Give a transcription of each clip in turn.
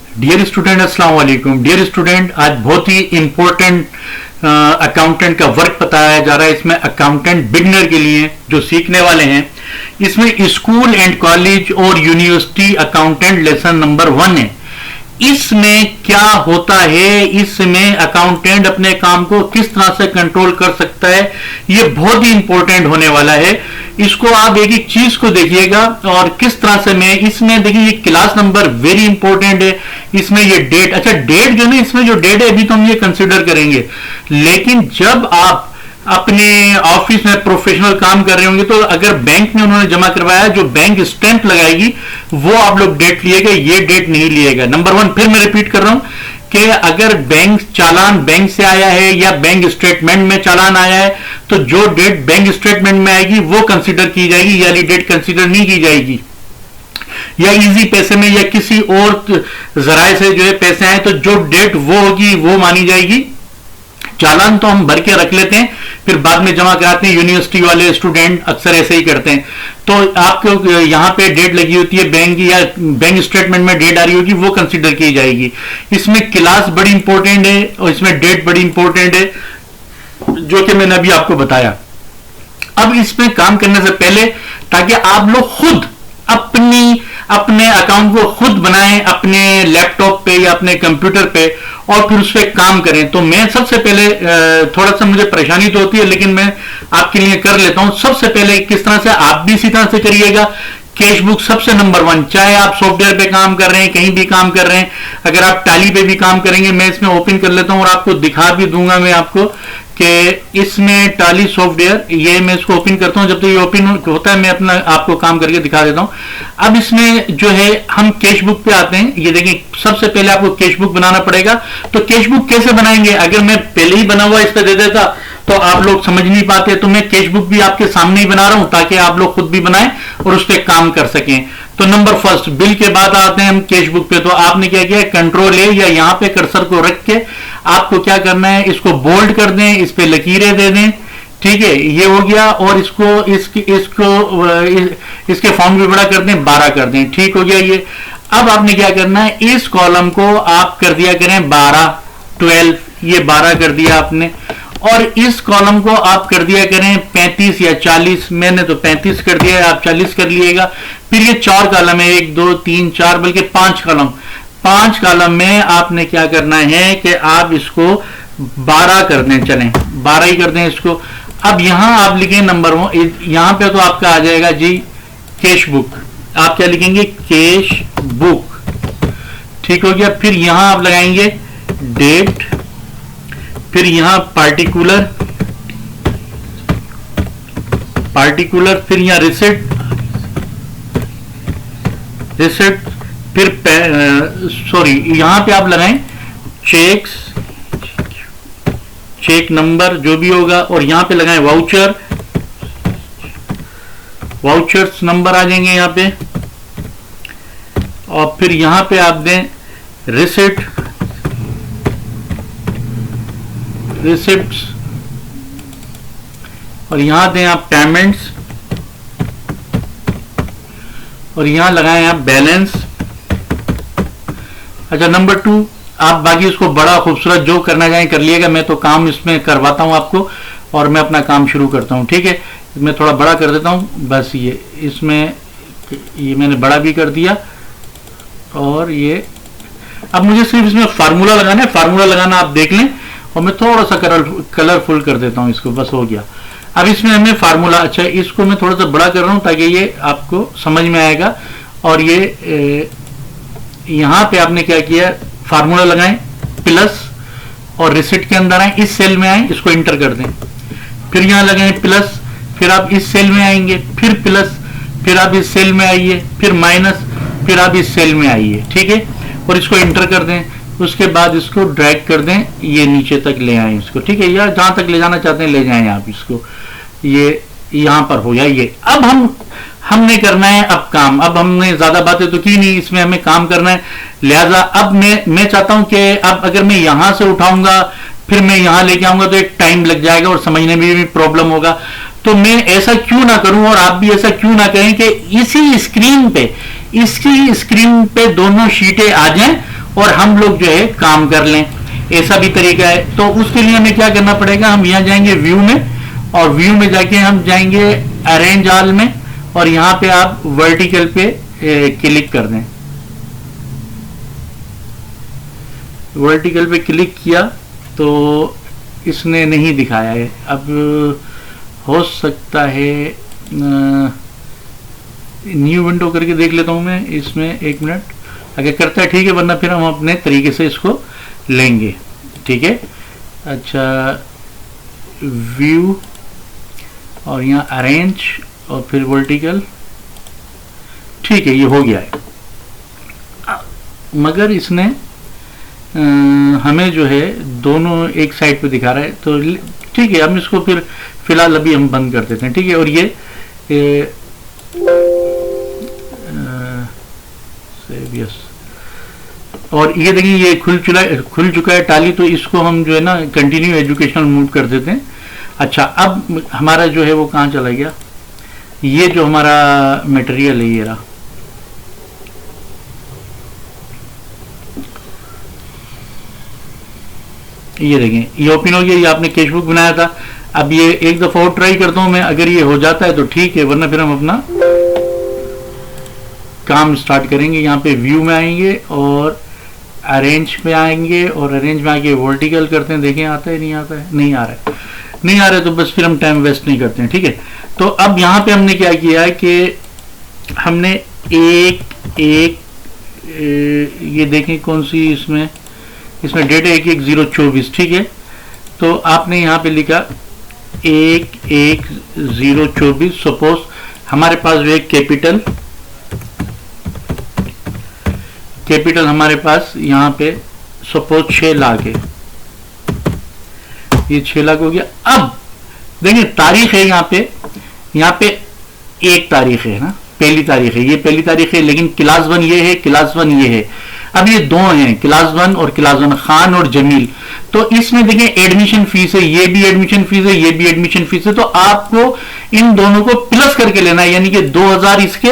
Dear student, अस्सलाम वालेकुम। Dear student, आज बहुत ही इंपॉर्टेंट अकाउंटेंट का वर्क बताया जा रहा है। इसमें अकाउंटेंट बिगनर के लिए जो सीखने वाले हैं, इसमें स्कूल एंड कॉलेज और यूनिवर्सिटी अकाउंटेंट लेसन नंबर 1 है। इसमें क्या होता है, इसमें अकाउंटेंट अपने काम को किस तरह से कंट्रोल कर सकता है, ये बहुत ही इंपॉर्टेंट होने वाला है। इसको आप एक एक चीज को देखिएगा और किस तरह से मैं इसमें देखिए, ये क्लास नंबर वेरी इंपॉर्टेंट है। इसमें ये डेट, अच्छा डेट जो है, इसमें जो डेट है अभी तो हम ये कंसिडर करेंगे, लेकिन जब आप अपने ऑफिस में प्रोफेशनल काम कर रहे होंगे तो अगर बैंक में उन्होंने जमा करवाया, जो बैंक स्टैंप लगाएगी वो आप लोग डेट लिएगा, ये डेट नहीं लिएगा। नंबर 1, फिर मैं रिपीट कर रहा हूं कि अगर बैंक चालान बैंक से आया है या बैंक स्टेटमेंट में चालान आया है तो जो डेट बैंक स्टेटमेंट में आएगी वो कंसीडर की जाएगी, यानी डेट कंसीडर नहीं की जाएगी। या इजी पैसे में या किसी और जराए से जो है पैसे आए तो जो डेट वो होगी वो मानी जाएगी। चालान तो हम भर के रख लेते हैं, फिर बाद में जमा कराते हैं। यूनिवर्सिटी वाले स्टूडेंट अक्सर ऐसे ही करते हैं। तो आपको यहाँ पे डेट लगी होती है बैंक की, या बैंक स्टेटमेंट में डेट आ रही होगी, वो कंसीडर की जाएगी। इसमें क्लास बड़ी इंपॉर्टेंट है और इसमें डेट बड़ी इंपॉर्टेंट है, जो कि मैंने अभी आपको बताया। अब इसमें काम करने से पहले, ताकि आप लोग खुद अपने अकाउंट को खुद बनाएं अपने लैपटॉप पे या अपने कंप्यूटर पे, और फिर उस पर काम करें, तो मैं सबसे पहले थोड़ा सा मुझे परेशानी तो होती है, लेकिन मैं आपके लिए कर लेता हूं। सबसे पहले किस तरह से आप भी इसी तरह से करिएगा। कैश बुक सबसे नंबर 1, चाहे आप सॉफ्टवेयर पे काम कर रहे हैं, कहीं भी काम कर रहे हैं, अगर आप टैली पे भी काम करेंगे, मैं इसमें ओपन कर लेता हूं और आपको दिखा भी दूंगा मैं आपको कि इसमें टैली सॉफ्टवेयर, ये मैं इसको ओपन करता हूं। जब तक ये ओपन होता है मैं अपना आपको काम करके दिखा देता हूं। अब इसमें जो है हम कैश बुक पे आते हैं। ये देखिए, सबसे पहले आपको कैश बुक बनाना पड़ेगा। तो कैश बुक कैसे बनाएंगे? अगर मैं पहले ही बना हुआ इस पर दे देता तो आप लोग समझ नहीं पाते, तो मैं कैश बुक भी आपके सामने ही बना रहा हूं ताकि आप लोग खुद भी बनाएं और उस पर काम कर सकें। तो नंबर फर्स्ट, बिल के बाद आते हैं हम कैश बुक पे। तो आपने क्या किया, कंट्रोल ए या यहां पे कर्सर को रख के आपको क्या करना है, इसको बोल्ड कर दें, इस पे लकीरें दे दें। ठीक है, ये हो गया। और इसके फॉर्म भी बड़ा कर दें, 12 कर दें। ठीक हो गया ये। अब आपने क्या करना है, इस कॉलम को आप कर दिया करें 12, 12, ये 12 कर दिया आपने। और इस कॉलम को आप कर दिया करें 35 या 40, मैंने तो 35 कर दिया है, आप 40 कर लीजिएगा। फिर ये 4 कॉलम है, 1 2 3 4, बल्कि 5 कॉलम। 5 कॉलम में आपने क्या करना है कि आप इसको 12 कर दें, चलें 12 ही कर दें इसको। अब यहां आप लिखें नंबर 1, यहां पे तो आपका आ जाएगा जी कैश बुक। आप क्या लिखेंगे, कैश बुक। ठीक हो गया। फिर यहां आप लगाएंगे डेट, फिर यहां पार्टिकुलर, फिर यहां रिसिप्ट, फिर यहां पे आप लगाएं चेक्स, चेक नंबर जो भी होगा, और यहां पे लगाएं वाउचर, वाउचर्स नंबर आ जाएंगे यहां पे। और फिर यहां पे आप दें रिसिप्ट, रिसिप्ट्स, और यहां दें आप पेमेंट्स, और यहां लगाएं आप बैलेंस। अच्छा नंबर 2, आप बाकी इसको बड़ा खूबसूरत जो करना चाहें कर लिएगा, मैं तो काम इसमें करवाता हूं आपको और मैं अपना काम शुरू करता हूं। ठीक है, मैं थोड़ा बड़ा कर देता हूं बस। ये इसमें ये मैंने बड़ा भी कर दिया। और ये अब मुझे सिर्फ इसमें फार्मूला लगाना है, फार्मूला लगाना आप देख लें, और मैं थोड़ा सा कलरफुल कर देता हूं इसको, बस हो गया। अब इसमें हमें फार्मूला, अच्छा इसको मैं थोड़ा सा बड़ा कर रहा हूं ताकि ये आपको समझ में आएगा। और ये यहां पे आपने क्या किया, फार्मूला लगाएं प्लस, और रिसिप्ट के अंदर आए, इस सेल में आए, इसको इंटर कर दें। फिर यहां लगाएं प्लस, फिर आप इस सेल में आएंगे, फिर प्लस, फिर आप इस सेल में आइए, फिर माइनस, फिर आप इस सेल में आइए। ठीक है, और इसको इंटर कर दें। उसके बाद इसको ड्रैग कर दें, ये नीचे तक ले आए इसको। ठीक है, या जहां तक ले जाना चाहते हैं ले जाएं आप इसको। ये यहां पर हो गया ये। अब हमने करना है अब काम। अब हमने ज्यादा बातें तो की नहीं, इसमें हमें काम करना है। लिहाजा अब मैं चाहता हूं कि अब अगर मैं यहां से उठाऊंगा फिर मैं यहां लेके आऊंगा तो एक टाइम लग जाएगा और समझने में भी प्रॉब्लम होगा। तो मैं ऐसा क्यों ना करूं और आप भी ऐसा क्यों ना करें कि इसी स्क्रीन पे दोनों शीटें आ जाएं और हम लोग जो है काम कर लें, ऐसा भी तरीका है। तो उसके लिए हमें क्या करना पड़ेगा, हम यहाँ जाएंगे व्यू में, और व्यू में जाके हम जाएंगे अरेंज ऑल में, और यहाँ पे आप वर्टिकल पे क्लिक कर दें। वर्टिकल पे क्लिक किया तो इसने नहीं दिखाया है। अब हो सकता है न्यू विंडो करके देख लेता हूं मैं इसमें, 1 मिनट, अगर करता है ठीक है, वरना फिर हम अपने तरीके से इसको लेंगे। ठीक है, अच्छा, व्यू और यहाँ अरेंज और फिर वर्टिकल, ठीक है, ये हो गया है। मगर इसने हमें जो है दोनों एक साइड पे दिखा रहा है, तो ठीक है, हम इसको फिर फिलहाल अभी हम बंद कर देते हैं। ठीक है, और ये यस, और ये देखिए ये खुल चुका है टाली, तो इसको हम जो है ना कंटिन्यू एजुकेशनल मोड कर देते हैं। अच्छा, अब हमारा जो है वो कहाँ चला गया, ये जो हमारा मटेरियल है ये रहा, ये देखें ये ओपन हो गया, ये आपने कैशबुक बनाया था। अब ये एक दफा और ट्राई करता हूं मैं, अगर ये हो जाता है तो ठीक है, वरना फिर हम अपना काम स्टार्ट करेंगे। यहाँ पे व्यू में आएंगे और अरेंज पे आएंगे, और अरेंज में आके वर्टिकल करते हैं, देखें आता है नहीं आता है, नहीं आ रहा है, नहीं आ रहा है, तो बस फिर हम टाइम वेस्ट नहीं करते हैं। ठीक है, तो अब यहाँ पे हमने क्या किया है कि हमने एक ये देखें कौन सी इसमें डेट है 11/0/24। ठीक है, तो आपने यहाँ पे लिखा 11/0/24। सपोज हमारे पास जो है कैपिटल हमारे पास यहाँ पे सपोज 6 लाख है, ये 6 लाख हो गया। अब देखिए तारीख है यहाँ पे 1 तारीख है ना, पहली तारीख है, ये पहली तारीख है, लेकिन क्लास 1 ये है, क्लास 1 ये है। अब ये दो हैं, क्लास 1 और क्लास 1, खान और जमील। तो इसमें देखिए एडमिशन फीस है, ये भी एडमिशन फीस है, ये भी एडमिशन फीस है, तो आपको इन दोनों को प्लस करके लेना है, यानी कि 2000 इसके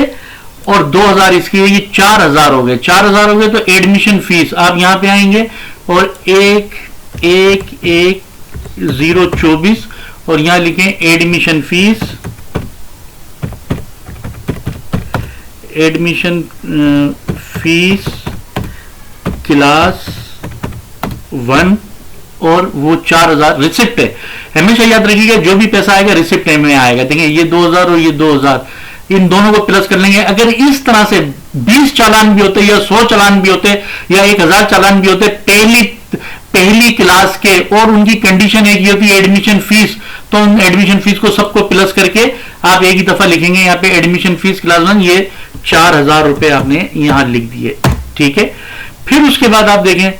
और 2000 इसके, ये 4000 हो गए। 4000 हो गए तो एडमिशन फीस आप यहां पे आएंगे और 11/0/24 और यहां लिखें एडमिशन फीस, क्लास 1, और वो 4000 रिसिप्ट है। हमेशा याद रखिएगा जो भी पैसा आएगा रिसिप्ट में आएगा। देखिए ये 2000 और ये 2000, इन दोनों को प्लस कर लेंगे। अगर इस तरह से 20 चालान भी होते या 100 चालान भी होते या 1000 चालान भी होते पहली क्लास के, और उनकी कंडीशन एक ही होती है एडमिशन फीस, तो उन एडमिशन फीस को सबको प्लस करके आप एक ही दफा लिखेंगे यहाँ पे एडमिशन फीस क्लास 1, ये 4000 रुपए आपने यहां लिख दिए। ठीक है, फिर उसके बाद आप देखें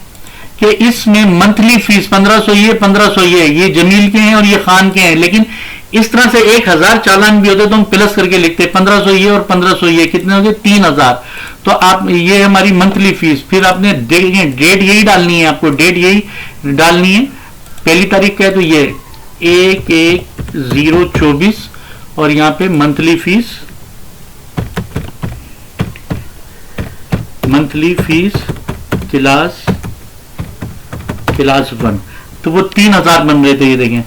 कि इसमें मंथली फीस 1500 ये जमील के हैं और ये खान के हैं, लेकिन इस तरह से 1000 चालान भी होते तो हम प्लस करके लिखते, 1500 ये और 1500 ये, कितने हो गए 3000। तो आप ये हमारी मंथली फीस। फिर आपने डेट यही डालनी है, आपको डेट यही डालनी है, पहली तारीख का है तो ये 11/0/24 और यहाँ पे मंथली फीस क्लास 1, तो वो 3000 बन रहे थे। ये देखें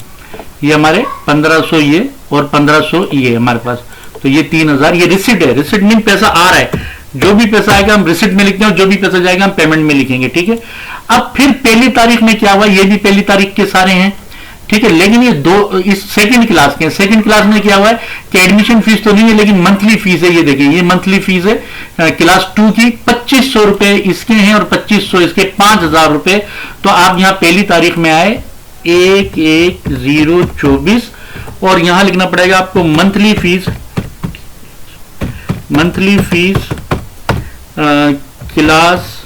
ये हमारे 1500 ये और 1500 ये हमारे पास, तो ये 3000 ये रिसिप्ट है। रिसिप्ट मीन पैसा आ रहा है, जो भी पैसा आएगा हम रिसिप्ट में लिखते हैं, जो भी पैसा जाएगा हम पेमेंट में लिखेंगे। ठीक है, अब फिर पहली तारीख में क्या हुआ, ये भी पहली तारीख के सारे हैं। ठीक है, लेकिन ये दो इस सेकंड क्लास के, सेकंड क्लास में क्या हुआ है कि एडमिशन फीस तो नहीं है लेकिन मंथली फीस है। ये देखिए ये मंथली फीस है क्लास 2 की, 2500 रुपए इसके हैं और 2500 इसके, 5000 रुपए। तो आप यहां पहली तारीख में आए 11/0/24 और यहां लिखना पड़ेगा आपको मंथली फीस क्लास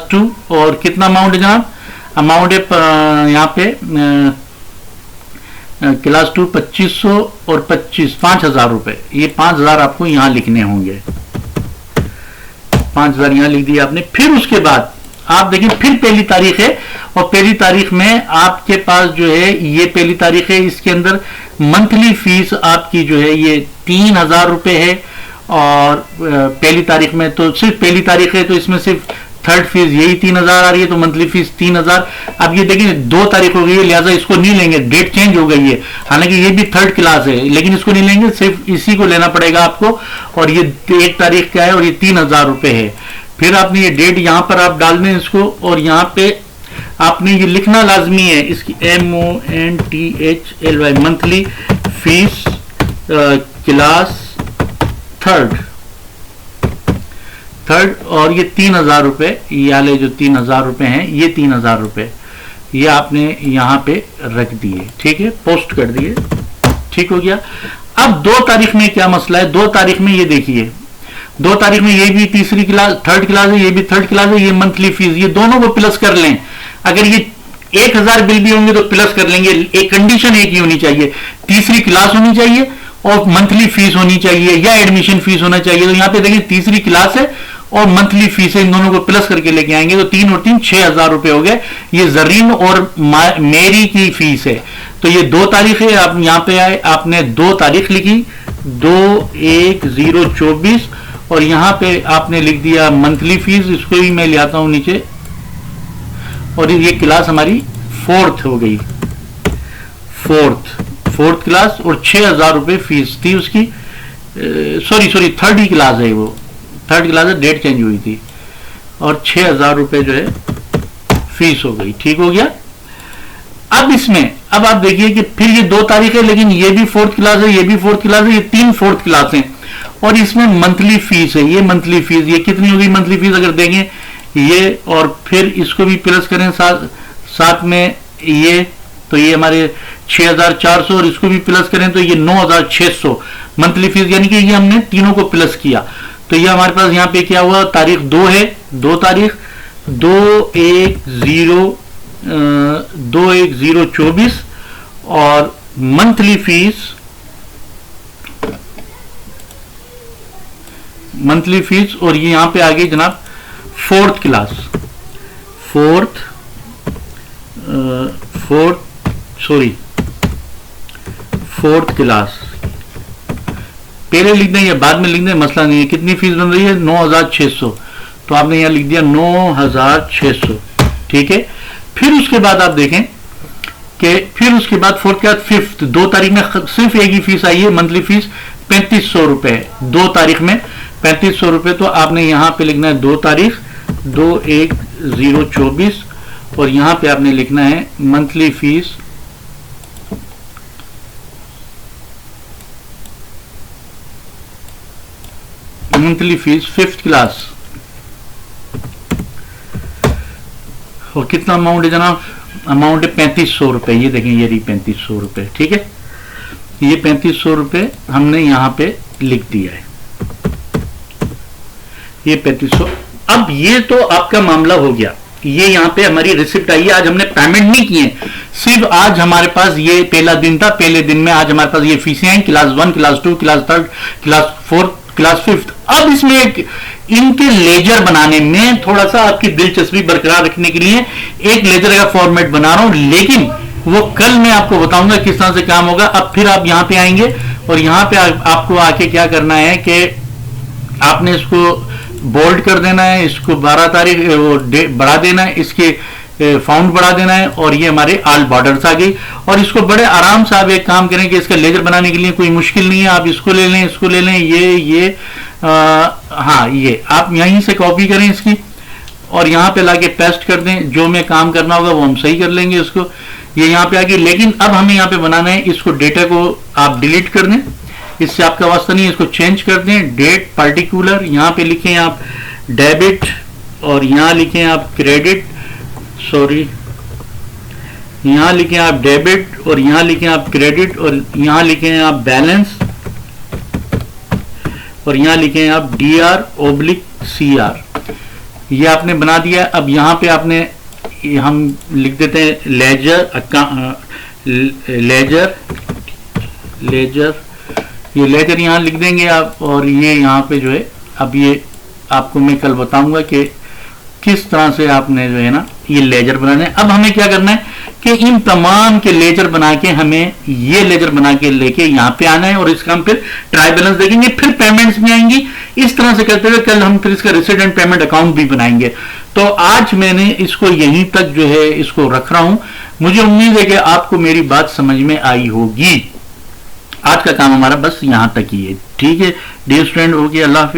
2 और कितना अमाउंट है जनाब, अमाउंट है यहाँ पे क्लास 2 2500 और 5000 रुपए, ये 5000 आपको यहां लिखने होंगे। 5000 यहां लिख दिया आपने। फिर उसके बाद आप देखिए फिर पहली तारीख है और पहली तारीख में आपके पास जो है ये पहली तारीख है, इसके अंदर मंथली फीस आपकी जो है ये 3000 रुपए है और पहली तारीख में तो सिर्फ पहली तारीख है, तो इसमें सिर्फ थर्ड फीस यही 3000 आ रही है, तो मंथली फीस 3000। अब ये देखिए 2 तारीख हो गई है, लिहाजा इसको नहीं लेंगे, डेट चेंज हो गई है, हालांकि ये भी थर्ड क्लास है, लेकिन इसको नहीं लेंगे, सिर्फ इसी को लेना पड़ेगा आपको। और ये 1 तारीख क्या है और ये 3000 रुपए है। फिर आपने ये डेट यहां पर आप डाल दें इसको, और यहां पे आपने ये लिखना लाजमी है, इसकी MONTHLY monthly fees class third, और ये 3000 रुपए, ये वाले जो 3000 रुपए हैं, ये 3000 रुपए ये आपने यहां पे रख दिए, ठीक है, पोस्ट कर दिए, ठीक हो गया। अब 2 तारीख में क्या मसला है, 2 तारीख में ये देखिए, 2 तारीख में ये भी तीसरी क्लास थर्ड क्लास है, ये भी थर्ड क्लास है, ये मंथली फीस, ये दोनों को प्लस कर लें। अगर ये 1000 बिल भी होंगे तो प्लस कर लेंगे, एक कंडीशन एक ही होनी चाहिए, तीसरी क्लास होनी चाहिए और मंथली फीस होनी चाहिए या एडमिशन फीस होना चाहिए। तो यहां पे देखिए तीसरी क्लास है और मंथली फीस है, इन दोनों को प्लस करके लेके आएंगे तो 3 और 3 6000 रुपए हो गए। ये जरीन और मेरी की फीस है। तो ये 2 तारीख है, आप यहां पे आए, आपने 2 तारीख लिखी 2/1/024 और यहां पे आपने लिख दिया मंथली फीस, इसको भी मैं ले आता हूं नीचे, और ये क्लास हमारी 4th हो गई, 4th क्लास, और 6000 रुपए फीस थी उसकी, सॉरी थर्ड ही क्लास है, वो थर्ड क्लास है, डेट चेंज हुई थी, और 6000 रुपए जो है फीस हो गई, ठीक हो गया। अब इसमें अब आप देखिए कि फिर ये 2 तारीख है, लेकिन ये भी 4th क्लास है, ये भी 4th क्लास है, ये 3 4th क्लास है, और इसमें मंथली फीस है, ये मंथली फीस, ये कितनी होगी मंथली फीस अगर देखें ये, और फिर इसको भी प्लस करें साथ में ये, तो ये हमारे 6400, और इसको भी प्लस करें तो ये 9600 मंथली फीस, यानी कि ये हमने तीनों को प्लस किया। तो ये हमारे पास यहाँ पे क्या हुआ, तारीख 2 है, 2 तारीख 2/1/024 और मंथली फीस, और ये यहां पे आ गई जनाब 4th क्लास, 4th क्लास, पहले लिख दें या बाद में लिख दें, मसला नहीं है। कितनी फीस बन रही है 9600, तो आपने यहां लिख दिया 9600, ठीक है। फिर उसके बाद आप देखें कि फिर उसके बाद 4th क्लास 5th 2 तारीख में सिर्फ एक ही फीस आई है, मंथली फीस 3500 रुपए, 2 तारीख में 3500 रुपए, तो आपने यहां पे लिखना है 2 तारीख 2/1/024 और यहां पे आपने लिखना है monthly fees monthly fees 5th class, और कितना अमाउंट है जनाब, अमाउंट है 3500 रुपए, ये देखें ये रही 3500 रुपए, ठीक है, ये 3500 रुपए हमने यहां पे लिख दिया है, ये 3500। अब ये तो आपका मामला हो गया, ये यहाँ पे हमारी रिसिप्ट आई है, आज हमने पेमेंट नहीं किए, सिर्फ आज हमारे पास ये पहला दिन था, पहले दिन में आज हमारे पास ये फीसें हैं, class 1, class 2, class 3, class 4, class 5th। अब इसमें इनके लेजर बनाने में थोड़ा सा आपकी दिलचस्पी बरकरार रखने के लिए एक लेजर का फॉर्मेट बना रहा हूं, लेकिन वो कल मैं आपको बताऊंगा किस तरह से काम होगा। अब फिर आप यहां पे आएंगे और यहां पे आपको आके क्या करना है कि आपने इसको बोल्ड कर देना है, इसको 12 तारीख वो बढ़ा देना है, इसके फाउंड बढ़ा देना है, और ये हमारे आल बॉर्डर्स आ गई। और इसको बड़े आराम से आप एक काम करें कि इसका लेजर बनाने के लिए कोई मुश्किल नहीं है, आप इसको ले लें, इसको ले लें, ये हाँ ये आप यहीं से कॉपी करें इसकी और यहाँ पे लाके पेस्ट कर दें, जो में काम करना होगा वो हम सही कर लेंगे इसको, ये यहाँ पे आ गई। लेकिन अब हमें यहाँ पे बनाना है, इसको डेटा को आप डिलीट कर दें, इससे आपका वास्ता नहीं है, इसको चेंज कर दें, डेट पार्टिकुलर, यहाँ पे लिखें आप डेबिट और यहाँ लिखें आप क्रेडिट, सॉरी यहाँ लिखें आप डेबिट और यहाँ लिखें आप क्रेडिट और यहाँ लिखें आप बैलेंस और यहाँ लिखें आप DR/CR, ये आपने बना दिया। अब यहाँ पे आपने हम लिख देते हैं लेजर, ये लेजर यहाँ लिख देंगे आप, और ये यहाँ पे जो है, अब ये आपको मैं कल बताऊंगा कि किस तरह से आपने जो है ना ये लेजर बनाना है। अब हमें क्या करना है कि इन तमाम के लेजर बना के हमें ये लेजर बना के लेके यहाँ पे आना है और इसका हम फिर ट्राई बैलेंस देखेंगे, फिर पेमेंट्स में आएंगी। इस तरह से करते हुए कल हम फिर इसका रेसिडेंट पेमेंट अकाउंट भी बनाएंगे। तो आज मैंने इसको यहीं तक जो है इसको रख रहा हूं। मुझे उम्मीद है कि आपको मेरी बात समझ में आई होगी। आज का काम हमारा बस यहां तक ही है। ठीक है डियर स्टूडेंट, ओके, अल्लाह हाफिज़।